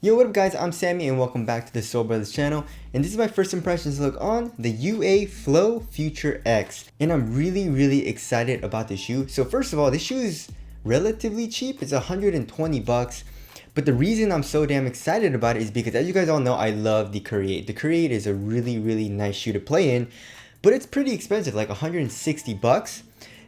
Yo, what up guys, I'm Sammy and welcome back to the Soul Brothers channel, and this is my first impressions look on the UA Flow FUTR X, and I'm really excited about this shoe. So first of all, this shoe is relatively cheap. It's 120 bucks, but the reason I'm so damn excited about it is because, as you guys all know, I love the Curry 8. The Curry 8 is a really nice shoe to play in, but it's pretty expensive, like 160 bucks.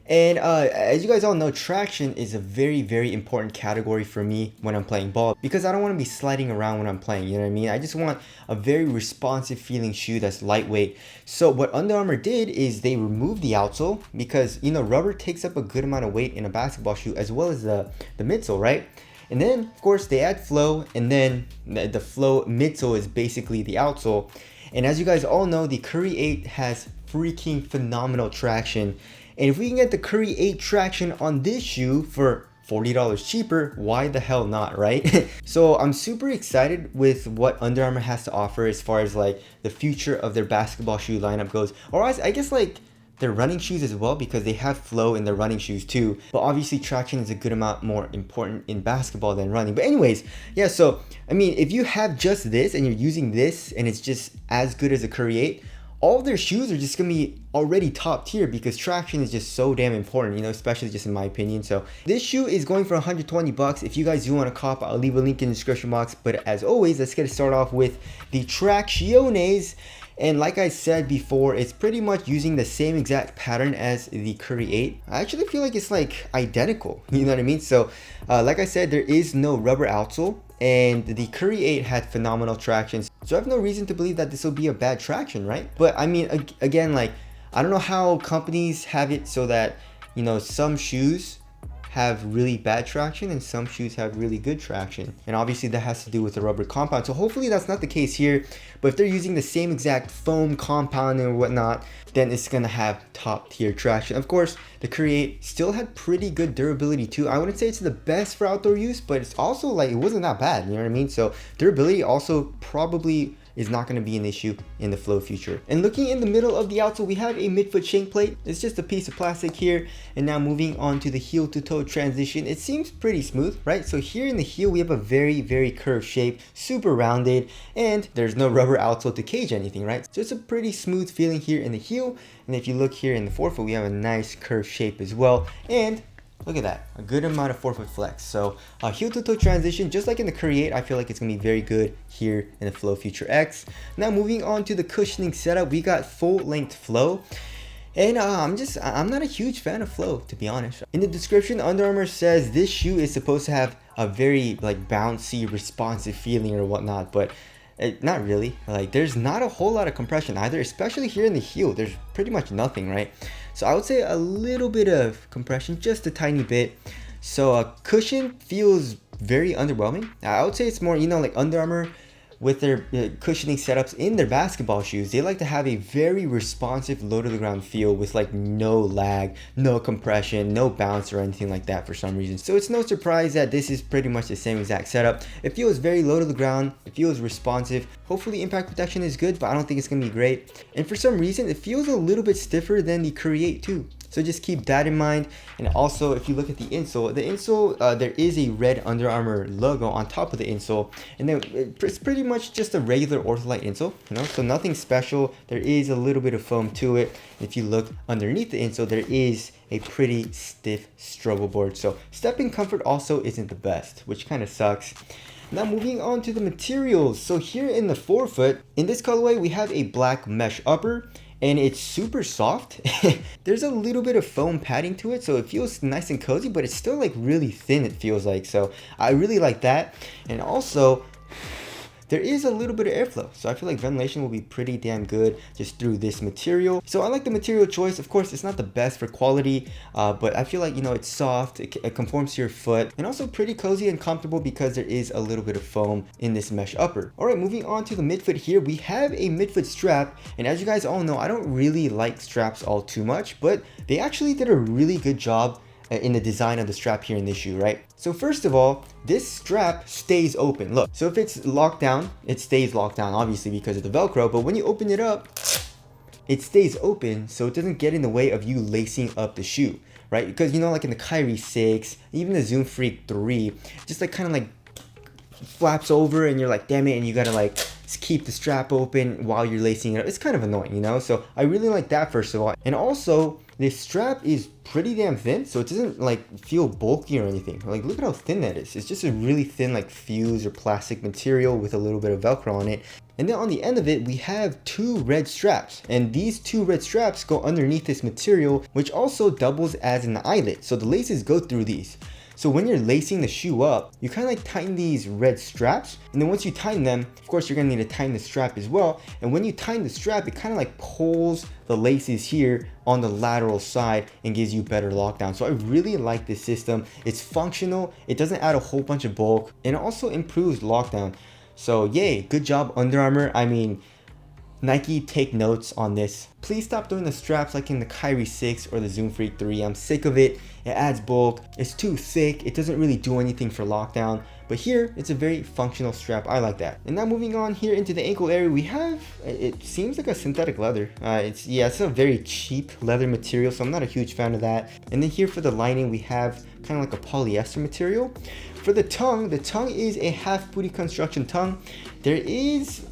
And as you guys all know, traction is a very important category for me when I'm playing ball, because I don't want to be sliding around when I'm playing, you know what I mean? I just want a very responsive feeling shoe that's lightweight. So what Under Armour did is they removed the outsole, because, you know, rubber takes up a good amount of weight in a basketball shoe, as well as the midsole, right? And then, of course, they add flow, and then the flow midsole is basically the outsole. And as you guys all know, the Curry 8 has freaking phenomenal traction. And if we can get the Curry 8 traction on this shoe for $40 cheaper, why the hell not, right? So I'm super excited with what Under Armour has to offer as far as like the future of their basketball shoe lineup goes. Or I guess like their running shoes as well, because they have flow in their running shoes too. But obviously traction is a good amount more important in basketball than running. But anyways, yeah, so I mean, if you have just this and you're using this and it's just as good as a Curry 8, all of their shoes are just gonna be already top tier, because traction is just so damn important, you know, especially just in my opinion. So this shoe is going for 120 bucks. If you guys do want to cop, I'll leave a link in the description box. But as always, let's get started off with the Tracciones. And like I said before, it's pretty much using the same exact pattern as the Curry 8. I actually feel like it's like identical, you know what I mean? So like I said, there is no rubber outsole, and the Curry 8 had phenomenal traction. So I have no reason to believe that this will be a bad traction, right? But I mean, again, like, I don't know how companies have it so that, you know, some shoes have really bad traction and some shoes have really good traction, and obviously that has to do with the rubber compound. So hopefully that's not the case here, but if they're using the same exact foam compound and whatnot, then it's gonna have top tier traction. Of course, the Curry 8 still had pretty good durability too. I wouldn't say it's the best for outdoor use, but it's also like, it wasn't that bad, you know what I mean? So durability also probably is not going to be an issue in the Flow FUTR. And looking in the middle of the outsole, we have a midfoot shank plate. It's just a piece of plastic here. And now moving on to the heel to toe transition, it seems pretty smooth, right? So here in the heel, we have a very curved shape, super rounded, and there's no rubber outsole to cage anything, right? So it's a pretty smooth feeling here in the heel. And if you look here in the forefoot, we have a nice curved shape as well. And look at that, a good amount of forefoot flex. So heel to toe transition, just like in the Curry 8, I feel like it's gonna be very good here in the Flow FUTR X. Now moving on to the cushioning setup, we got full length flow. And I'm not a huge fan of flow, to be honest. In the description, Under Armour says this shoe is supposed to have a very like bouncy, responsive feeling or whatnot, but not really. Like, there's not a whole lot of compression either, especially here in the heel. There's pretty much nothing, right? So I would say a little bit of compression, just a tiny bit. So a cushion feels very underwhelming. I would say it's more, you know, like Under Armour with their cushioning setups in their basketball shoes, they like to have a very responsive low to the ground feel with like no lag, no compression, no bounce or anything like that for some reason. So it's no surprise that this is pretty much the same exact setup. It feels very low to the ground, it feels responsive. Hopefully impact protection is good, but I don't think it's gonna be great. And for some reason, it feels a little bit stiffer than the Curry 8 too. So just keep that in mind. And also, if you look at the insole, there is a red Under Armour logo on top of the insole, and then it's pretty much just a regular Ortholite insole, you know, so nothing special. There is a little bit of foam to it. If you look underneath the insole, there is a pretty stiff struggle board. So stepping comfort also isn't the best, which kind of sucks. Now moving on to the materials. So here in the forefoot, in this colorway, we have a black mesh upper, and it's super soft. There's a little bit of foam padding to it, so it feels nice and cozy, but it's still like really thin, it feels like. So I really like that. And also, there is a little bit of airflow, so I feel like ventilation will be pretty damn good just through this material. So I like the material choice. Of course, it's not the best for quality, but I feel like, you know, it's soft, it conforms to your foot, and also pretty cozy and comfortable because there is a little bit of foam in this mesh upper. All right, moving on to the midfoot here, we have a midfoot strap, and as you guys all know, I don't really like straps all too much, but they actually did a really good job in the design of the strap here in this shoe, right? So first of all, this strap stays open. Look, so if it's locked down, it stays locked down, obviously because of the Velcro, but when you open it up, it stays open so it doesn't get in the way of you lacing up the shoe, right? Because, you know, like in the Kyrie 6, even the Zoom Freak 3, just like kind of like flaps over and you're like, damn it, and you gotta like keep the strap open while you're lacing it up. It's kind of annoying, you know? So I really like that, first of all. And also, this strap is pretty damn thin, so it doesn't like feel bulky or anything. Like, look at how thin that is. It's just a really thin like fuse or plastic material with a little bit of Velcro on it. And then on the end of it, we have 2 red straps. And these 2 red straps go underneath this material, which also doubles as an eyelet. So the laces go through these. So when you're lacing the shoe up, you kind of like tighten these red straps. And then once you tighten them, of course, you're gonna need to tighten the strap as well. And when you tighten the strap, it kind of like pulls the laces here on the lateral side and gives you better lockdown. So I really like this system. It's functional. It doesn't add a whole bunch of bulk, and it also improves lockdown. So yay, good job Under Armour. I mean, Nike, take notes on this. Please stop doing the straps like in the Kyrie 6 or the Zoom Freak 3. I'm sick of it. It adds bulk. It's too thick. It doesn't really do anything for lockdown. But here, it's a very functional strap. I like that. And now moving on here into the ankle area, we have, it seems like a synthetic leather. It's a very cheap leather material, so I'm not a huge fan of that. And then here for the lining, we have kind of like a polyester material. For the tongue is a half booty construction tongue. There's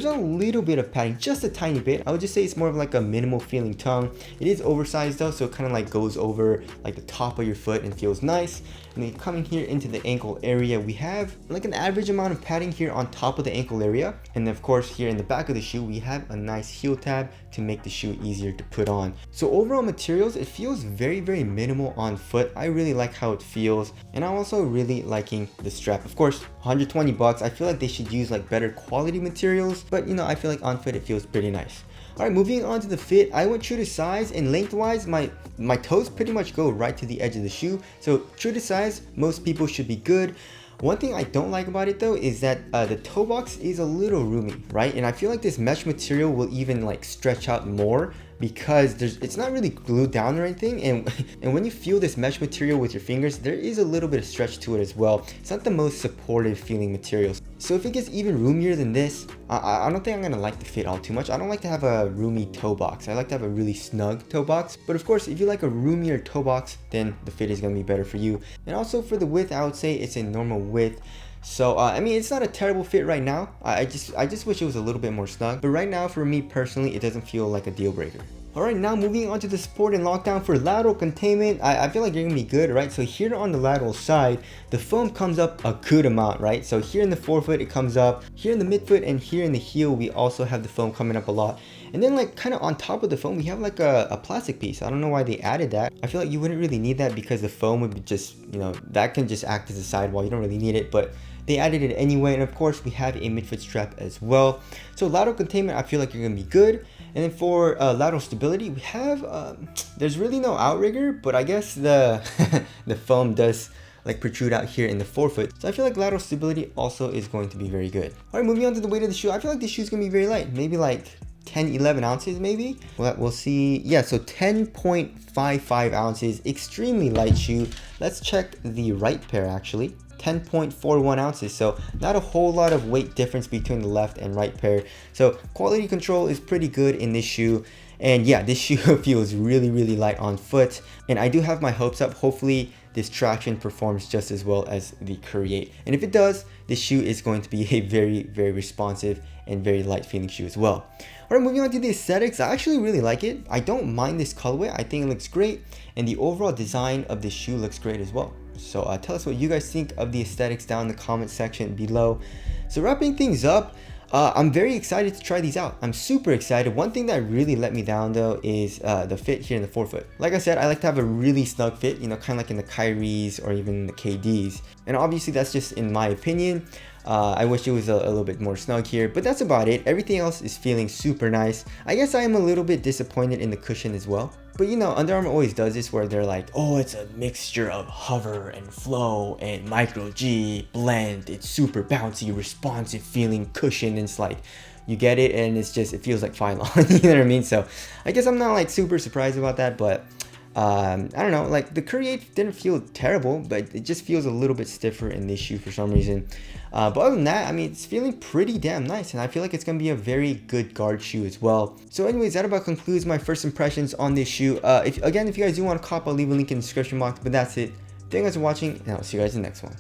a little bit of padding, just a tiny bit. I would just say it's more of like a minimal feeling tongue. It is oversized though, so it kind of like goes over like the top of your foot and feels nice. And then coming here into the ankle area, we have like an average amount of padding here on top of the ankle area. And then of course here in the back of the shoe, we have a nice heel tab to make the shoe easier to put on. So overall materials, it feels very, very minimal on foot. I really like how it feels. And I'm also really liking the strap. Of course, 120 bucks. I feel like they should use like better quality materials, but you know, I feel like on foot it feels pretty nice. All right, moving on to the fit, I went true to size, and lengthwise, my toes pretty much go right to the edge of the shoe. So true to size, most people should be good. One thing I don't like about it though is that the toe box is a little roomy, right? And I feel like this mesh material will even like stretch out more because it's not really glued down or anything, and when you feel this mesh material with your fingers, there is a little bit of stretch to it as well. It's not the most supportive feeling material. So if it gets even roomier than this, I don't think I'm gonna like the fit all too much. I don't like to have a roomy toe box. I like to have a really snug toe box. But of course, if you like a roomier toe box, then the fit is gonna be better for you. And also for the width, I would say it's a normal width. So I mean, it's not a terrible fit right now. I just wish it was a little bit more snug. But right now, for me personally, it doesn't feel like a deal breaker. Alright, now moving on to the support and lockdown for lateral containment, I feel like you're gonna be good, right? So here on the lateral side, the foam comes up a good amount, right? So here in the forefoot, it comes up. Here in the midfoot and here in the heel, we also have the foam coming up a lot. And then like kind of on top of the foam, we have like a plastic piece. I don't know why they added that. I feel like you wouldn't really need that because the foam would be just, you know, that can just act as a sidewall. You don't really need it, but they added it anyway. And of course, we have a midfoot strap as well. So lateral containment, I feel like you're gonna be good. And then for lateral stability, we have, there's really no outrigger, but I guess the foam does like protrude out here in the forefoot. So I feel like lateral stability also is going to be very good. All right, moving on to the weight of the shoe. I feel like the shoe is gonna be very light, maybe like 10, 11 ounces maybe. We'll see. Yeah, so 10.55 ounces, extremely light shoe. Let's check the right pair actually. 10.41 ounces, so not a whole lot of weight difference between the left and right pair. So quality control is pretty good in this shoe. And yeah, this shoe feels really, really light on foot. And I do have my hopes up. Hopefully this Tration performs just as well as the Create. And if it does, this shoe is going to be a very, very responsive and very light feeling shoe as well. All right, moving on to the aesthetics. I actually really like it. I don't mind this colorway. I think it looks great. And the overall design of this shoe looks great as well. So tell us what you guys think of the aesthetics down in the comment section below. So wrapping things up, I'm very excited to try these out. I'm super excited. One thing that really let me down though is the fit here in the forefoot. Like I said, I like to have a really snug fit, you know, kind of like in the Kyries or even the KDs. And obviously that's just in my opinion. I wish it was a little bit more snug here, but that's about it. Everything else is feeling super nice. I guess I am a little bit disappointed in the cushion as well. But you know, Under Armour always does this where they're like, oh, it's a mixture of hover and flow and micro G blend. It's super bouncy, responsive feeling cushion. And it's like, you get it and it's just, it feels like Phylon, you know what I mean? So I guess I'm not like super surprised about that, but I don't know, like the Create didn't feel terrible, but it just feels a little bit stiffer in this shoe for some reason. But other than that, I mean, it's feeling pretty damn nice, and I feel like it's going to be a very good guard shoe as well. So anyways, that about concludes my first impressions on this shoe. If you guys do want to cop, I'll leave a link in the description box, but that's it. Thank you guys for watching, and I'll see you guys in the next one.